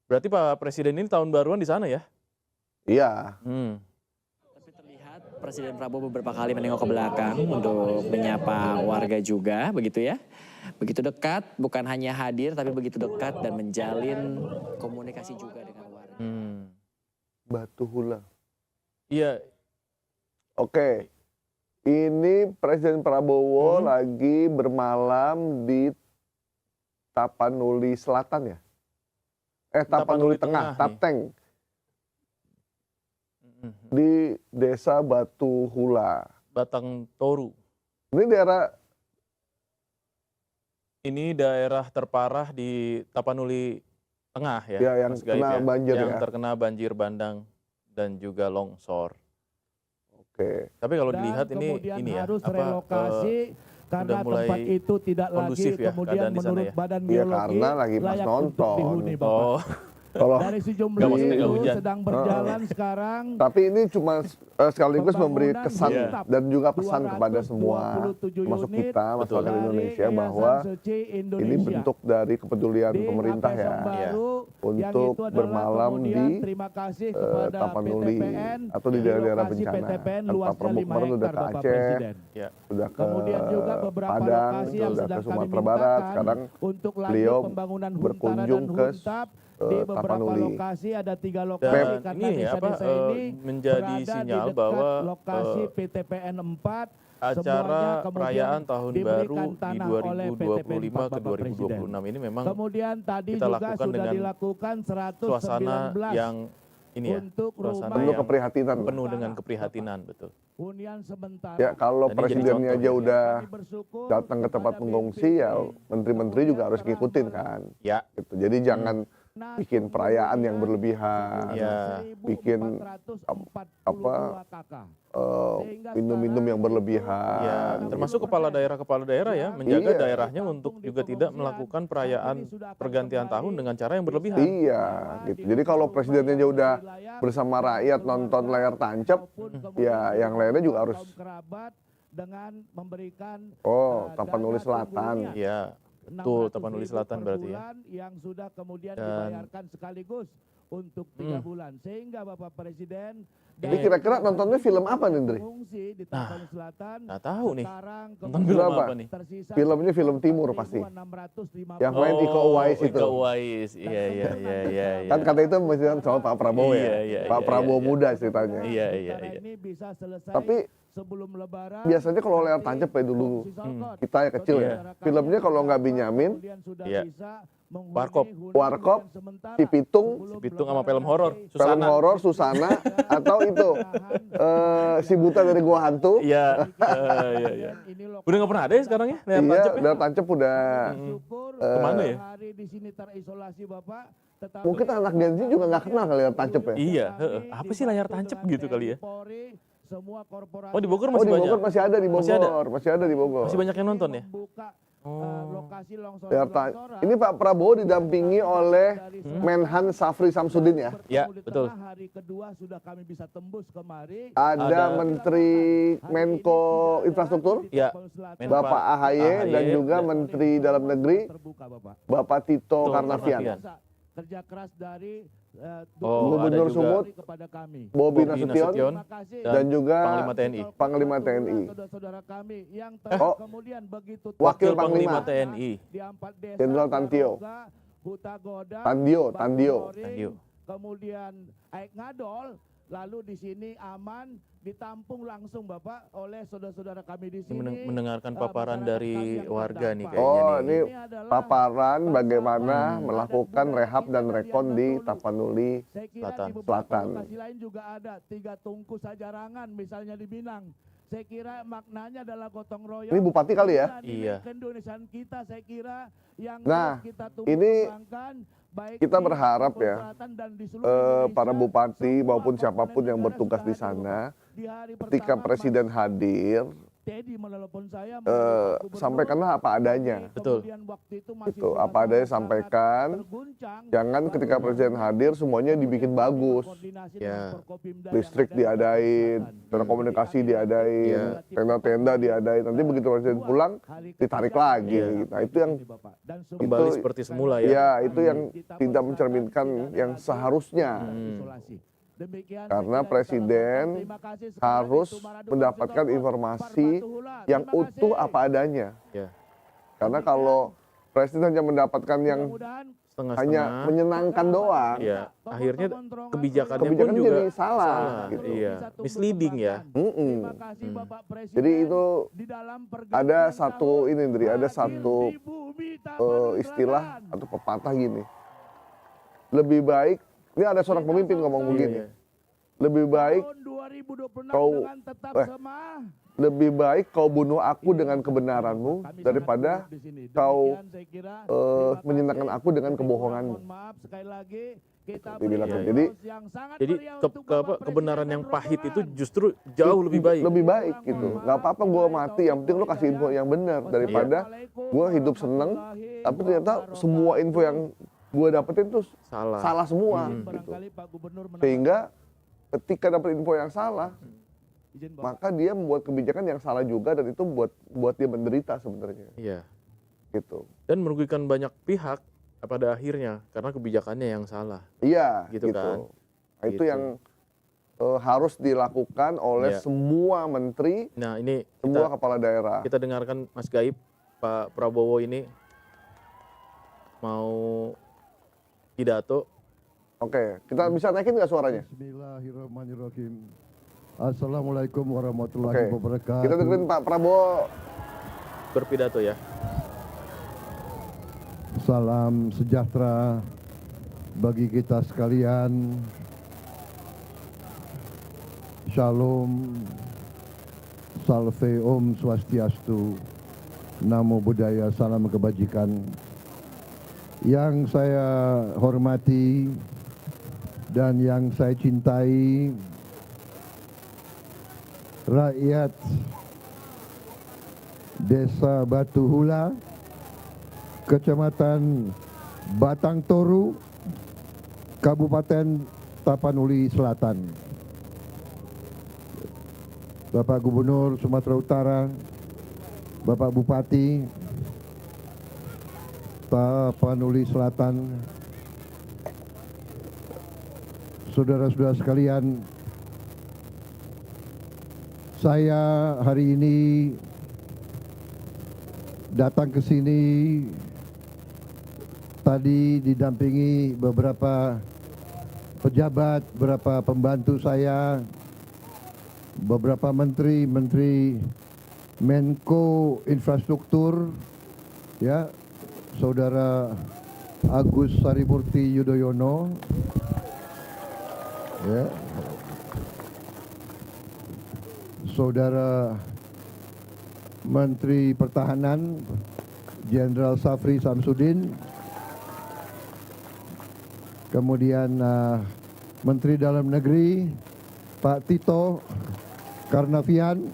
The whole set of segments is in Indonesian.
Berarti Pak Presiden ini tahun baruan di sana ya? Iya. Tapi terlihat Presiden Prabowo beberapa kali menengok ke belakang untuk menyapa warga juga, begitu ya. Begitu dekat, bukan hanya hadir, tapi begitu dekat dan menjalin komunikasi juga dengan warga. Batu Hula. Iya. Oke. Ini Presiden Prabowo lagi bermalam di Tapanuli Selatan ya? Tapanuli Tengah, Tapteng. Di Desa Batu Hula. Batang Toru. Ini daerah terparah di Tapanuli Tengah ya? Ya, yang Mas Gaib kena ya? banjir yang ya. terkena banjir bandang dan juga longsor. Oke. Tapi kalau dilihat ini ya, harus relokasi karena mulai tempat itu tidak lagi kondusif ya kemudian keadaan di sana menurut ya? Badan Iya, Geologi karena lagi pas layak nonton. untuk dihuni, Bapak. Oh, Kalau Dari Nggak, sejumlah maksudnya nggak itu hujan. sedang berjalan sekarang. tapi ini cuma sekaligus memberi Pembangunan kesan Iya. dan juga pesan kepada semua, 227 termasuk unit kita, masyarakat dari Indonesia, Yayasan bahwa Suci ini Indonesia. bentuk dari kepedulian Di pemerintah APSM ya, baru, yang untuk itu adalah bermalam kemudian di terima kasih kepada Tapanuli PTPN atau di daerah-daerah lokasi bencana. PTPN Kan Pak luasnya Prabowo 5 kemarin udah hektar, ke Bapak Aceh, Presiden. ya. udah ke Kemudian juga beberapa Padang, lokasi yang udah sedang ke kami Sumatera Barat. mintakan Sekarang untuk beliau lanjut pembangunan Huntara dan berkunjung ke Huntap di beberapa Tapanuli. lokasi, ada 3 lokasi Dan karena ini ya, desa-desa ini menjadi berada di sinyal dekat bahwa lokasi PTPN 4. acara Semuanya kemudian perayaan tahun baru diberikan di tanah oleh 2025 ke Bapak 2026 ini memang Kemudian tadi kita juga lakukan sudah dengan dilakukan suasana 119 yang ini ya, untuk suasana rumah Penuh yang keprihatinan. penuh dengan keprihatinan, betul. hunian sementara. Ya kalau Dan ini jadi presidennya contoh aja ya. udah Kami bersyukur datang ke tempat kepada pengungsi, ya menteri-menteri juga harus ngikutin kan. Ya, Gitu. Jadi jangan bikin perayaan yang berlebihan, Ya. bikin minum-minum yang berlebihan. ya, termasuk kepala daerah ya, menjaga Iya. daerahnya untuk juga tidak melakukan perayaan pergantian tahun dengan cara yang berlebihan. Iya, gitu. Jadi kalau presidennya aja udah bersama rakyat nonton layar tancap, ya yang lainnya juga harus. dengan memberikan Tapanuli dana Selatan. tunggunya. Ya, betul, 600.000 Tapanuli Selatan per berarti ya. bulan yang sudah kemudian Dan- dibayarkan sekaligus untuk 3 bulan, sehingga Bapak Presiden Ini kira-kira nontonnya film apa nih, Ndri? pengungsi di Tapanuli Selatan Nggak tahu nih. sekarang Nonton kemudian film Berapa? apa nih? tersisa Filmnya film timur pasti. 4.650. Yang main Iko Uwais itu. Iko Uwais, iya. Kan kata itu mesti soal Pak Prabowo Iya, ya. iya, Pak iya, Prabowo iya. muda ceritanya. Iya. Ini bisa selesai Tapi sebelum Lebaran. biasanya kalau layar tancap kayak dulu kita ya kecil ya. Filmnya kalau nggak Binyamin, Iya. Warkop, Warkop, si Pitung sama film horor, film horor Susana, atau itu si buta dari gua hantu. Iya. Udah nggak pernah ada ya sekarang ya layar Iya, tancap ya? layar tancap udah. Kemana ya? Hari di sini terisolasi Bapak. Tetapi Mungkin anak Gen Z juga nggak kenal kali layar tancap ya. Iya, apa sih layar tancap gitu kali ya? Semua korporasi Oh, di Bogor Oh masih di banyak. Bogor masih ada di Masih ada? Bogor, masih ada di Bogor. Masih banyak yang nonton ya? membuka lokasi longsor. Layar Ini Pak Prabowo didampingi oleh Menhan Safri Samsudin ya. Ya, betul. Hari kedua sudah kami bisa tembus kemari. Ada Menteri Menko Infrastruktur, Ya, Bapak AHY, dan juga Menteri Dalam Negeri, Terbuka Bapak. Bapak Tito Tito Karnavian. Karnavian. Kerja keras dari Gubernur ada juga Sumut, kepada kami. Bobi Bobi Nasution, Nasution, Terima kasih. dan juga Panglima TNI. Panglima TNI. Saudara-saudara kami yang kemudian begitu Wakil Panglima Panglima. TNI. di 4 desa Jenderal Tantio. Baroga, Huta Goda, Tandio. Tandio. Kemudian Aik Ngadol, lalu di sini aman ditampung langsung Bapak oleh saudara-saudara kami di sini. Mendengarkan paparan masyarakat dari kami yang warga nih terdampak. kayaknya Oh, nih. ini paparan bagaimana melakukan rehab dan rekon di Tapanuli. Saya kira Selatan. di beberapa Selatan. lokasi lain juga ada 3 tungku sajarangan misalnya di Minang. Saya kira maknanya adalah gotong royong. Ini Bupati kali ya? Iya. Keindonesiaan kita saya kira yang Nah, terus kita ini kembangkan, baik kita di berharap Papua ya, Selatan dan di seluruh Indonesia, para bupati semua maupun komponen siapapun yang negara bertugas sudah di hadir, sana, Bapak. Di hari ketika pertama, Presiden hadir, Teddy menelepon saya, sampaikanlah apa adanya. Betul. Itu apa adanya sampaikan. Jangan ketika presiden hadir semuanya dibikin bagus. Ya. Listrik diadain, telekomunikasi diadain, tenda-tenda diadain. Nanti begitu presiden pulang ditarik lagi. Nah itu yang Kembali seperti semula ya. ya itu yang tidak mencerminkan yang seharusnya. Karena presiden harus mendapatkan informasi yang utuh apa adanya. Ya. Karena kalau presiden hanya mendapatkan yang hanya menyenangkan doang, ya, akhirnya kebijakannya pun juga jadi salah. Gitu. Iya, misleading ya. Jadi itu ada satu ini, Indri, ada satu istilah atau pepatah gini. Lebih baik, ini ada seorang pemimpin ngomong begini. Iya. Lebih baik lebih baik kau bunuh aku dengan kebenaranmu daripada kau menyenangkan aku dengan kebohonganmu. Dibilang Jadi kebenaran yang pahit itu justru jauh lebih baik. Lebih baik gitu. Gak apa-apa gue mati, yang penting lo kasih info yang benar daripada gue hidup seneng, tapi ternyata semua info yang gue dapetin tuh salah semua. Gitu. Sehingga ketika dapet info yang salah, maka dia membuat kebijakan yang salah juga dan itu buat dia menderita sebenarnya. Iya. Gitu. Dan merugikan banyak pihak pada akhirnya karena kebijakannya yang salah. Iya, gitu. Kan. Nah, itu yang harus dilakukan oleh semua menteri, semua kepala daerah. Kita dengarkan Mas Gaib, Pak Prabowo ini mau pidato. Oke, kita bisa naikin nggak suaranya? Bismillahirrahmanirrahim. Assalamualaikum warahmatullahi wabarakatuh. Kita dengerin Pak Prabowo berpidato ya. Salam sejahtera bagi kita sekalian. Shalom, salve om swastiastu, namo buddhaya, salam kebajikan. Yang saya hormati dan yang saya cintai, rakyat Desa Batu Hula, Kecamatan Batang Toru, Kabupaten Tapanuli Selatan. Bapak Gubernur Sumatera Utara, Bapak Bupati Tapanuli Selatan, saudara-saudara sekalian, saya hari ini datang ke sini tadi didampingi beberapa pejabat, beberapa pembantu saya, beberapa menteri Menko Infrastruktur, ya, Saudara Agus Harimurti Yudhoyono, ya, Saudara Menteri Pertahanan Jenderal Safri Samsudin, kemudian Menteri Dalam Negeri Pak Tito Karnavian,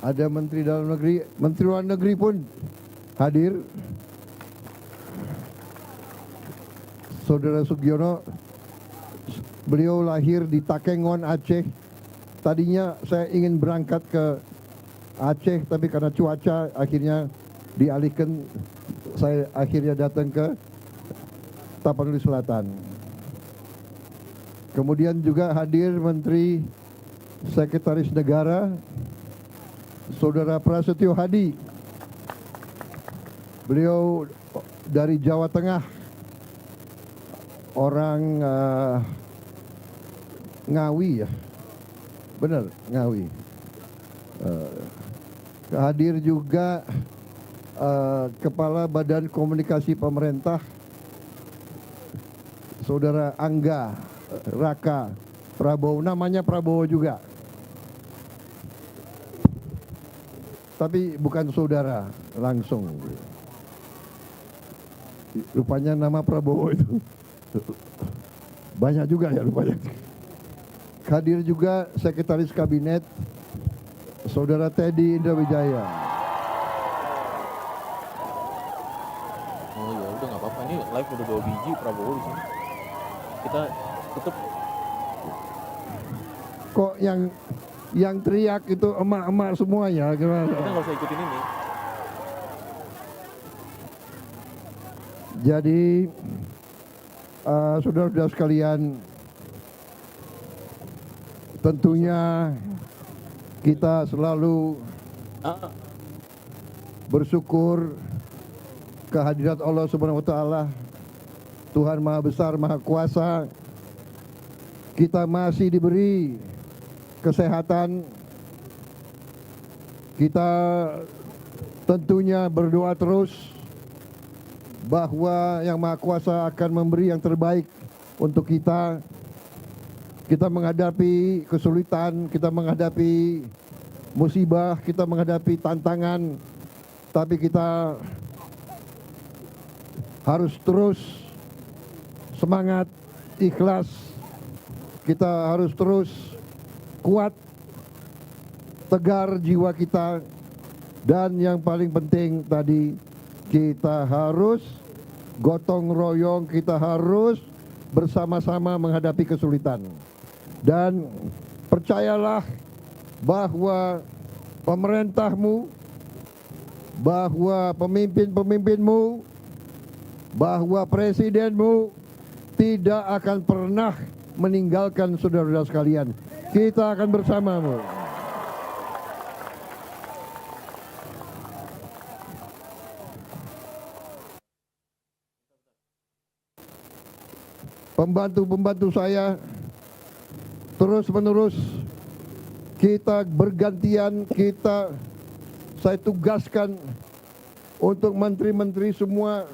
ada Menteri Dalam Negeri, Menteri Luar Negeri pun hadir, Saudara Sugiono, beliau lahir di Takengon, Aceh. Tadinya saya ingin berangkat ke Aceh, tapi karena cuaca akhirnya dialihkan. Saya akhirnya datang ke Tapanuli Selatan. Kemudian juga hadir Menteri Sekretaris Negara, Saudara Prasetyo Hadi. Beliau dari Jawa Tengah, orang Ngawi ya, benar Ngawi. Hadir juga Kepala Badan Komunikasi Pemerintah, Saudara Angga Raka Prabowo, namanya Prabowo juga, tapi bukan saudara langsung. Rupanya nama Prabowo itu banyak juga ya rupanya. Hadir juga Sekretaris Kabinet Saudara Teddy Indrawijaya. Oh ya udah nggak apa-apa, ini live udah 2 biji Prabowo di sini. Kita tutup. Kok yang teriak itu emak-emak semua ya? Gimana? Kita nggak usah ikutin ini. Jadi saudara-saudara sekalian, tentunya kita selalu bersyukur kehadirat Allah Subhanahu wa taala, Tuhan Maha Besar, Maha Kuasa. Kita masih diberi kesehatan. Kita tentunya berdoa terus bahwa Yang Maha Kuasa akan memberi yang terbaik untuk kita. Kita menghadapi kesulitan, kita menghadapi musibah, kita menghadapi tantangan, tapi kita harus terus semangat, ikhlas. Kita harus terus kuat, tegar jiwa kita, dan yang paling penting tadi, kita harus gotong royong, kita harus bersama-sama menghadapi kesulitan. Dan percayalah bahwa pemerintahmu, bahwa pemimpin-pemimpinmu, bahwa presidenmu tidak akan pernah meninggalkan saudara-saudara sekalian. Kita akan bersamamu. Pembantu-pembantu saya terus-menerus kita bergantian, saya tugaskan untuk menteri-menteri semua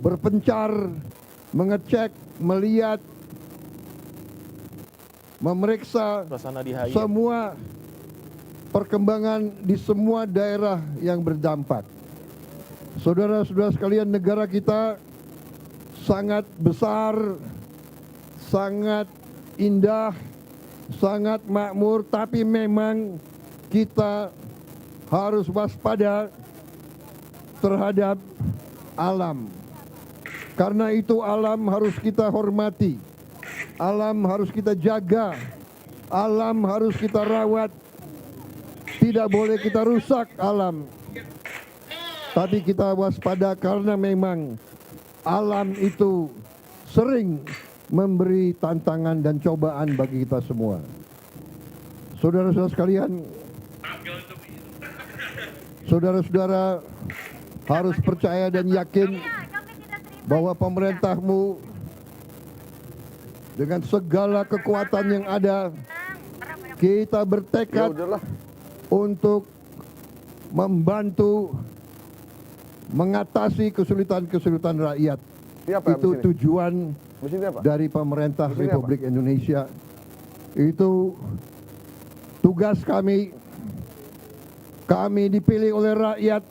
berpencar, mengecek, melihat, memeriksa semua perkembangan di semua daerah yang berdampak. Saudara-saudara sekalian, negara kita sangat besar, sangat indah, sangat makmur, tapi memang kita harus waspada terhadap alam. Karena itu alam harus kita hormati, alam harus kita jaga, alam harus kita rawat. Tidak boleh kita rusak alam, tapi kita waspada karena memang alam itu sering memberi tantangan dan cobaan bagi kita semua. Saudara-saudara sekalian, saudara-saudara harus percaya dan yakin bahwa pemerintahmu dengan segala kekuatan yang ada, kita bertekad untuk membantu mengatasi kesulitan-kesulitan rakyat. Itu tujuan dari pemerintah Republik Indonesia. Itu tugas kami. Kami dipilih oleh rakyat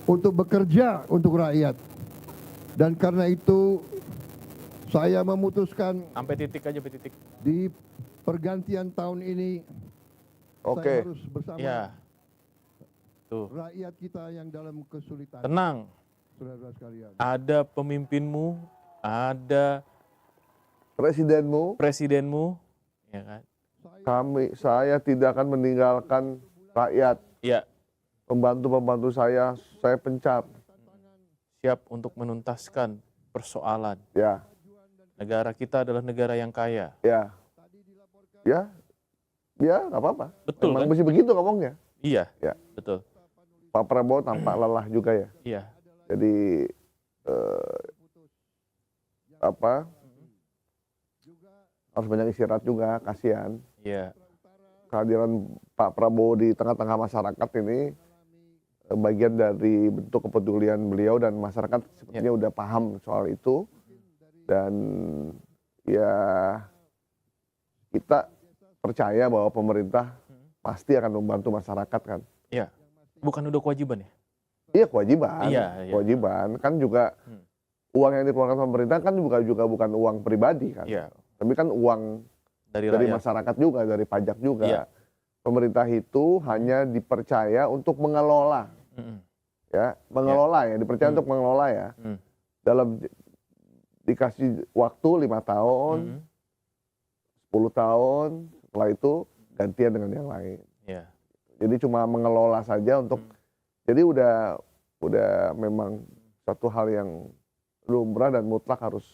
untuk bekerja untuk rakyat. Dan karena itu saya memutuskan sampai titik aja, sampai titik. Di pergantian tahun ini saya harus bersama rakyat kita yang dalam kesulitan. Tenang. Saudara-saudara sekalian. Ada pemimpinmu, ada presidenmu, ya kan? Saya tidak akan meninggalkan rakyat. Ya. Pembantu-pembantu saya pencar. Siap untuk menuntaskan persoalan. Ya. Negara kita adalah negara yang kaya. Ya. Ya. Ya, nggak apa-apa. Betul. Memang kan? mesti begitu ngomongnya. Iya. Ya. Betul. Pak Prabowo tampak lelah juga ya. Iya. Jadi harus banyak istirahat juga, kasihan. Iya. Kehadiran Pak Prabowo di tengah-tengah masyarakat ini bagian dari bentuk kepedulian beliau, dan masyarakat sepertinya udah paham soal itu. Dan ya kita percaya bahwa pemerintah pasti akan membantu masyarakat kan. Iya. Bukan udah kewajiban ya? Iya, kewajiban. Iya. Kewajiban kan juga uang yang dikeluarkan pemerintah kan juga bukan uang pribadi kan. Iya. Tapi kan uang dari masyarakat juga, dari pajak juga. Iya. pemerintah itu hanya dipercaya untuk mengelola, ya, mengelola ya, dipercaya untuk mengelola ya. Dalam dikasih waktu 5 tahun, 10 tahun, setelah itu gantian dengan yang lain. Ya. Jadi cuma mengelola saja untuk, jadi udah memang satu hal yang lumrah dan mutlak harus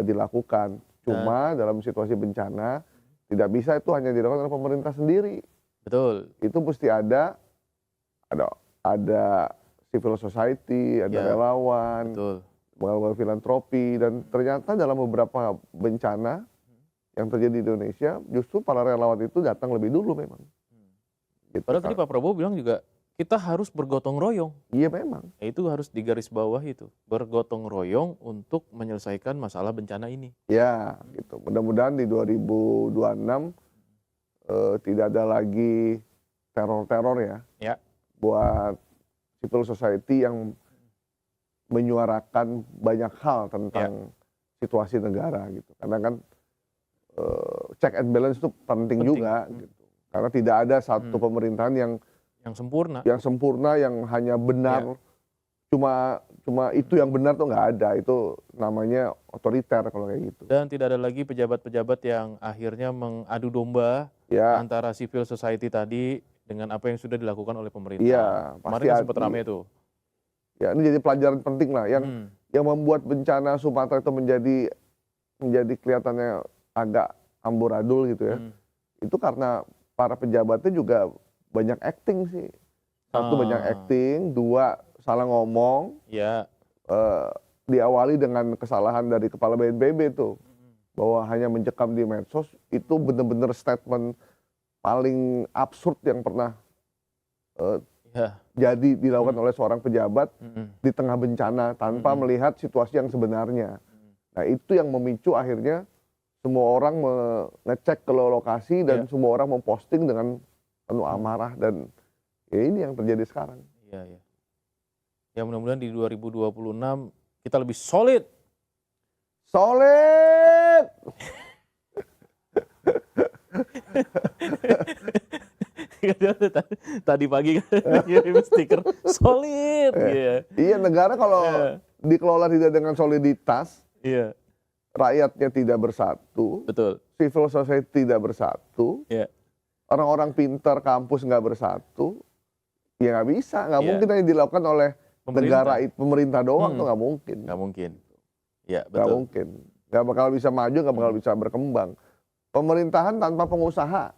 dilakukan. Cuma dalam situasi bencana tidak bisa itu hanya dilakukan oleh pemerintah sendiri. Betul. Itu mesti ada civil society, ada relawan, melakukan filantropi, dan ternyata dalam beberapa bencana yang terjadi di Indonesia justru para relawan itu datang lebih dulu memang. Gitu. Padahal tadi Pak Prabowo bilang juga kita harus bergotong royong. Iya memang. Itu harus digaris bawah itu, bergotong royong untuk menyelesaikan masalah bencana ini. Ya, gitu. Mudah-mudahan di 2026 tidak ada lagi teror-teror ya. Buat civil society yang menyuarakan banyak hal tentang situasi negara gitu. Karena kan check and balance itu penting juga gitu. Karena tidak ada satu pemerintahan yang sempurna. Yang sempurna, yang hanya benar. Cuma itu yang benar tuh nggak ada. Itu namanya otoriter kalau kayak gitu. Dan tidak ada lagi pejabat-pejabat yang akhirnya mengadu domba antara civil society tadi dengan apa yang sudah dilakukan oleh pemerintah. Iya, kemarin kan sempat ramai itu. Ya, ini jadi pelajaran penting lah yang membuat bencana Sumatera itu menjadi kelihatannya agak amburadul gitu ya. Itu karena para pejabatnya juga banyak acting sih. Satu banyak acting, dua salah ngomong. Diawali dengan kesalahan dari kepala BNPB tuh. Bahwa hanya mencekam di medsos, itu benar-benar statement paling absurd yang pernah jadi dilakukan oleh seorang pejabat di tengah bencana tanpa melihat situasi yang sebenarnya. Nah itu yang memicu akhirnya semua orang mengecek ke lokasi dan semua orang memposting dengan penuh amarah, dan ya ini yang terjadi sekarang. Iya. Ya mudah-mudahan di 2026 kita lebih solid. Solid! Tadi pagi kan ngirim stiker solid. Iya, negara kalau dikelola tidak dengan soliditas, rakyatnya tidak bersatu, civil society tidak bersatu, orang-orang pintar kampus nggak bersatu, ya nggak bisa, nggak mungkin yang dilakukan oleh negara pemerintah doang tuh nggak mungkin. Nggak mungkin. Ya betul. Nggak mungkin, nggak bakal bisa maju, nggak bakal bisa berkembang. Pemerintahan tanpa pengusaha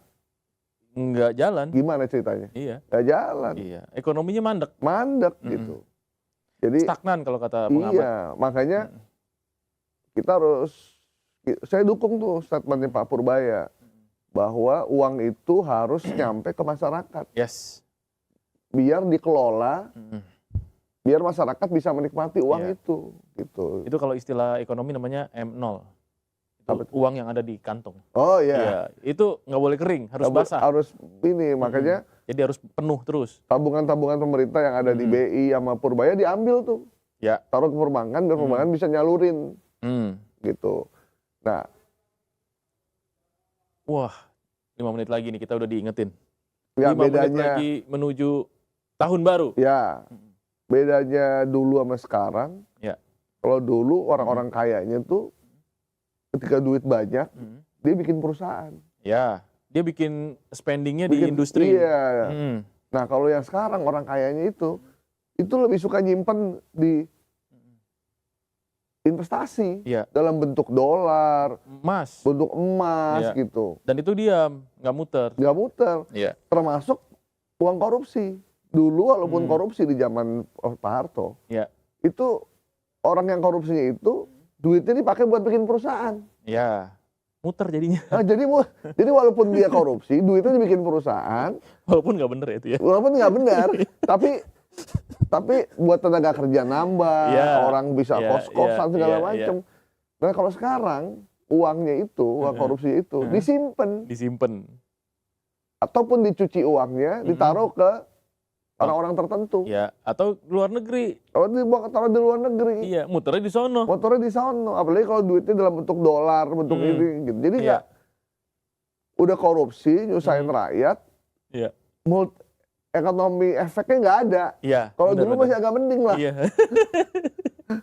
nggak jalan. Gimana ceritanya? Iya. Nggak jalan. Iya. Ekonominya mandek. Mandek gitu. Jadi stagnan kalau kata pengamat. Iya, makanya kita saya dukung tuh statementnya Pak Purbaya bahwa uang itu harus nyampe ke masyarakat. Yes. Biar dikelola, biar masyarakat bisa menikmati uang itu. Gitu. Itu kalau istilah ekonomi namanya M0. Uang yang ada di kantong. Oh iya. Itu nggak boleh kering, harus basah. Harus ini, makanya. Jadi harus penuh terus. Tabungan-tabungan pemerintah yang ada di BI sama Purbaya diambil tuh. Ya. Taruh ke perbankan, biar perbankan bisa nyalurin. Gitu. Nah. Wah, 5 menit lagi nih kita udah diingetin. Ya, 5 menit lagi menuju tahun baru. Ya. Bedanya dulu sama sekarang. Ya. Kalau dulu orang-orang kayanya tuh ketika duit banyak, dia bikin perusahaan. Ya, dia bikin spendingnya di industri. Iya. Nah kalau yang sekarang orang kayanya itu lebih suka nyimpen di investasi. Dalam bentuk dolar, bentuk emas gitu. Dan itu diam, nggak muter. Nggak muter. Termasuk uang korupsi. Dulu walaupun korupsi di zaman Pak Harto, itu orang yang korupsinya itu duitnya dipakai buat bikin perusahaan. Ya, muter jadinya. Nah, jadi walaupun dia korupsi, duitnya dibikin perusahaan. Walaupun nggak bener itu ya. Walaupun nggak benar, tapi buat tenaga kerja nambah, orang bisa kos-kosan segala macam. Nah kalau sekarang uangnya itu, uang korupsi itu disimpan. Ataupun dicuci uangnya, ditaruh ke orang-orang tertentu. Ya, atau luar negeri. Oh, taruh di luar negeri. Iya, muternya di sono. Apalagi kalau duitnya dalam bentuk dolar, bentuk ini gitu. Jadi udah korupsi, nyusahin rakyat, Iya. Ekonomi efeknya nggak ada. Iya. Kalau dulu masih agak mending lah. Iya.